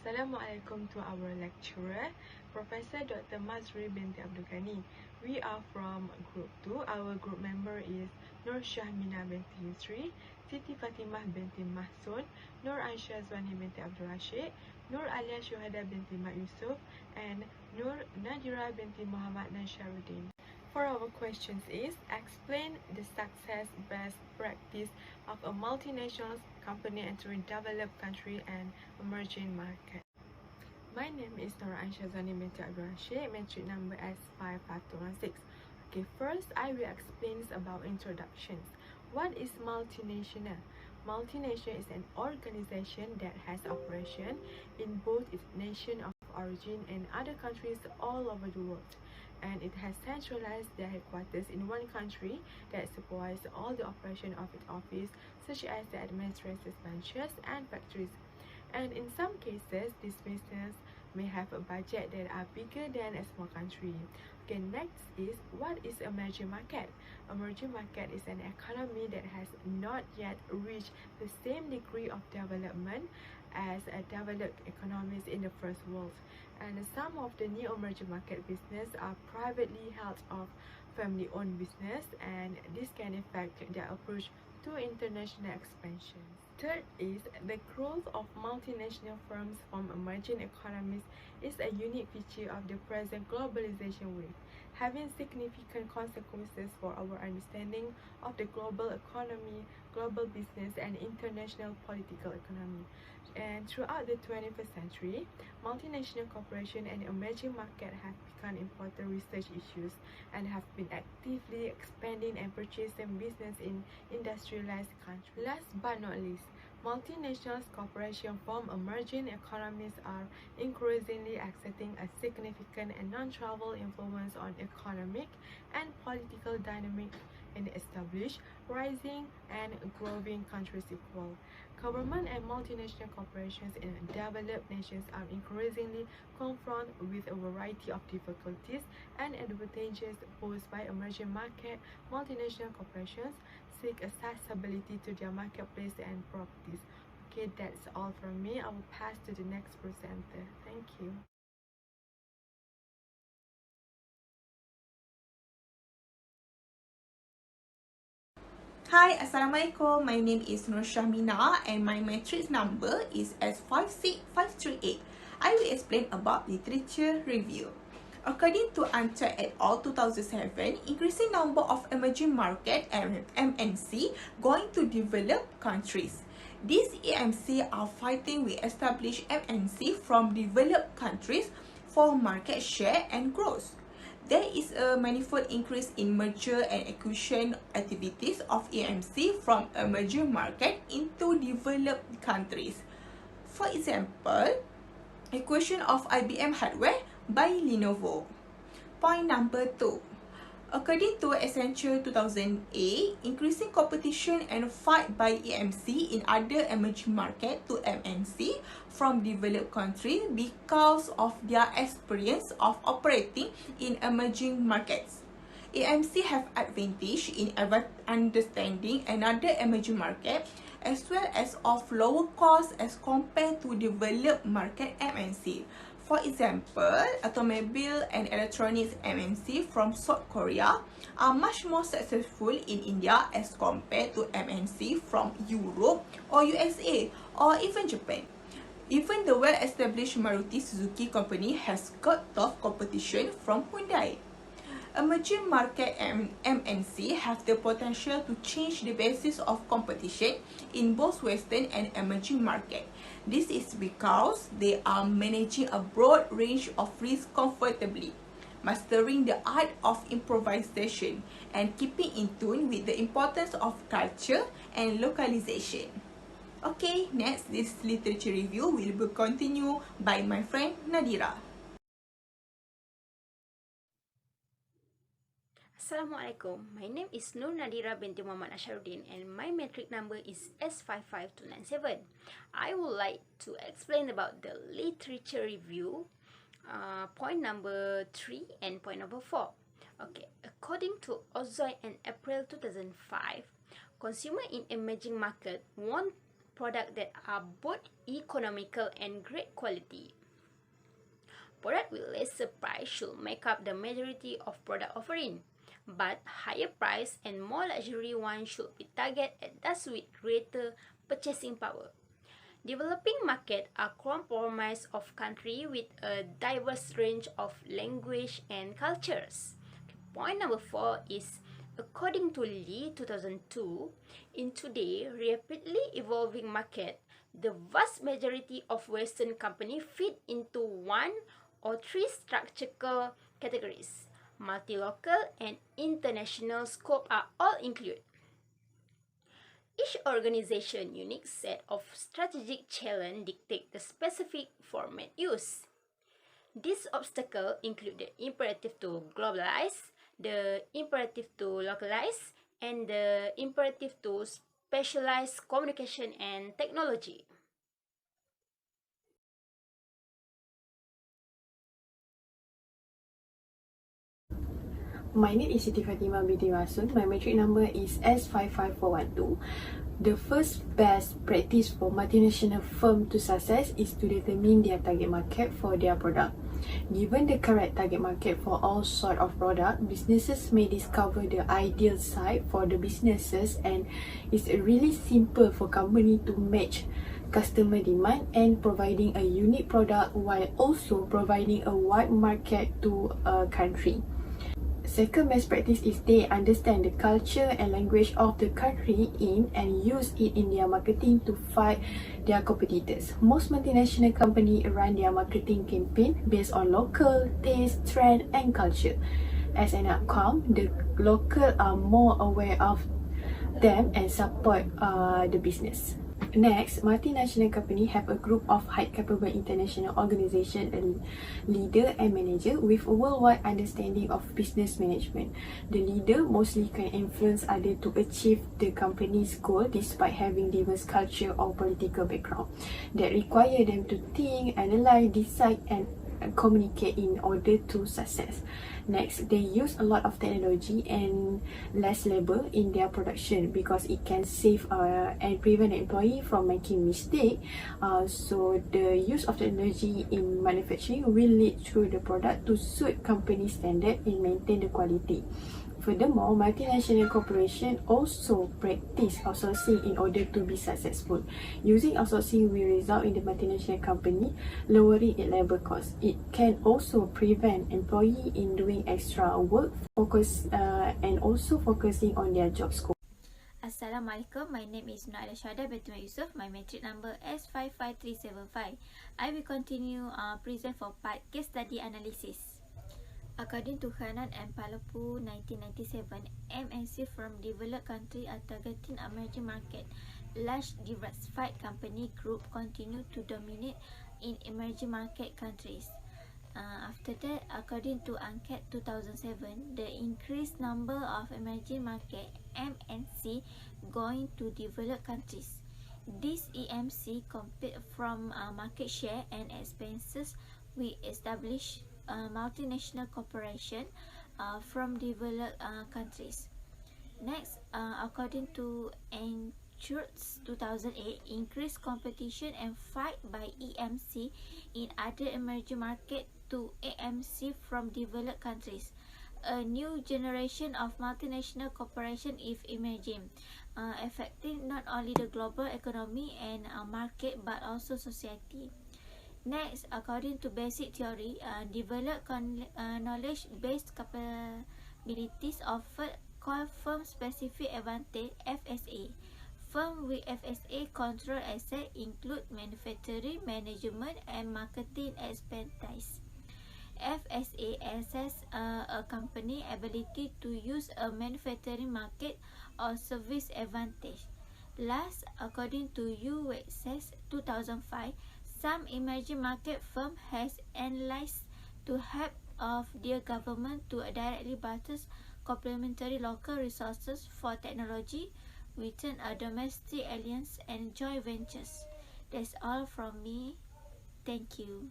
Assalamualaikum to our lecturer, Professor Dr. Mazri binti Abdul Ghani. We are from Group 2. Our group member is Nur Syahmina binti Yusri, Siti Fatimah binti Mahsun, Nur Aisyah Zwani binti Abdul Rashid, Nur Alia Syuhada binti Mak Yusuf, and Nur Nadira binti Muhammad Nasharuddin. For our questions is, explain the success best practice of a multinational company entering developed country and emerging market. My name is Nur Aisyah Zani binti Abdul Rashid, metric number S55216. Okay, first I will explain about introductions. What is multinational? Multinational is an organization that has operation in both its nation of origin and other countries all over the world, and it has centralized their headquarters in one country that supplies all the operation of its office, such as the administrative branches and factories. And in some cases, this business may have a budget that are bigger than a small country. Okay, next is, what is emerging market? Emerging market is an economy that has not yet reached the same degree of development as developed economies in the first world. And some of the new emerging market business are privately held or family-owned business, and this can affect their approach to international expansion. Third is, the growth of multinational firms from emerging economies is a unique feature of the present globalization wave, having significant consequences for our understanding of the global economy, global business, and international political economy. And throughout the 21st century, multinational corporations and emerging markets have become important research issues and have been actively expanding and purchasing business in industrialized countries. Last but not least, multinational corporations from emerging economies are increasingly exerting a significant and non-trivial influence on economic and political dynamics in established, rising, and growing countries equal. Government and multinational corporations in developed nations are increasingly confronted with a variety of difficulties and advantages posed by emerging market. Multinational corporations seek accessibility to their marketplace and properties. Okay, that's all from me. I will pass to the next presenter. Thank you. Hi, Assalamualaikum. My name is Nur Syahmina and my matrix number is S56538. I will explain about literature review. According to Antar et al. 2007, increasing number of emerging market and MNC going to developed countries. These EMC are fighting with established MNC from developed countries for market share and growth. There is a manifold increase in merger and acquisition activities of EMC from emerging market into developed countries. For example, acquisition of IBM hardware by Lenovo. Point number 2. According to Accenture 2008, increasing competition and fight by EMC in other emerging market to MNC from developed countries because of their experience of operating in emerging markets. EMC have advantage in understanding another emerging market as well as of lower cost as compared to developed market MNC. For example, automobile and electronics MNC from South Korea are much more successful in India as compared to MNC from Europe or USA or even Japan. Even the well-established Maruti Suzuki company has got tough competition from Hyundai. Emerging market MNC have the potential to change the basis of competition in both Western and emerging market. This is because they are managing a broad range of risks comfortably, mastering the art of improvisation, and keeping in tune with the importance of culture and localization. Okay, next, this literature review will be continued by my friend Nadira. Assalamualaikum. My name is Nur Nadira binti Muhammad Nasharuddin and my metric number is S55297. I would like to explain about the literature review, point number 3 and point number 4. Okay, according to Ozoy in April 2005, consumer in emerging market won't products that are both economical and great quality. Product with lesser price should make up the majority of product offering, but higher price and more luxury ones should be targeted at those with greater purchasing power. Developing markets are comprised of countries with a diverse range of language and cultures. Point number 4 is, according to Lee 2002, in today rapidly evolving market, the vast majority of Western companies fit into one or three structural categories. Multi-local and international scope are all included. Each organization's unique set of strategic challenges dictate the specific format used. These obstacles include the imperative to globalize, the imperative to localize, and the imperative to specialize communication and technology. My name is Siti Fatimah binti Masun. My metric number is S55412. The first best practice for multinational firm to success is to determine their target market for their product. Given the correct target market for all sort of product, businesses may discover the ideal site for the businesses, and it's really simple for company to match customer demand and providing a unique product while also providing a wide market to a country. Second best practice is they understand the culture and language of the country in and use it in their marketing to fight their competitors. Most multinational companies run their marketing campaign based on local taste, trend and culture. As an outcome, the local are more aware of them and support the business. Next, multinational companies have a group of high capable international organization and leader and manager with a worldwide understanding of business management. The leader mostly can influence others to achieve the company's goal despite having diverse culture or political background that require them to think, analyze, decide and communicate in order to success. Next, they use a lot of technology and less labor in their production because it can save and prevent an employee from making mistake. So the use of technology in manufacturing will lead through the product to suit company standard and maintain the quality. Furthermore, multinational corporations also practice outsourcing in order to be successful. Using outsourcing will result in the multinational company lowering its labor cost. It can also prevent employees in doing extra work and also focusing on their job scope. Assalamualaikum, my name is Naila Syahda binti Yusuf. My metric number S55375. I will continue present for part case study analysis. According to Hanan and Palapu 1997, MNC from developed countries are targeting emerging market. Large diversified company group continue to dominate in emerging market countries. After that, according to Anket 2007, the increased number of emerging market MNC going to developed countries. This EMC compete from market share and expenses. We establish multinational corporation from developed countries. Next, according to Schurz 2008, increased competition and fight by EMC in other emerging markets to AMC from developed countries. A new generation of multinational corporation is emerging, affecting not only the global economy and market but also society. Next, according to basic theory, developed knowledge-based capabilities offer called firm-specific advantage (FSA). Firm with FSA control asset include manufacturing, management, and marketing expertise. FSA assess a company ability to use a manufacturing market or service advantage. Last, according to UWEXS 2005, some emerging market firm has analyzed to help of their government to directly barter complementary local resources for technology within a domestic alliance and joint ventures. That's all from me. Thank you.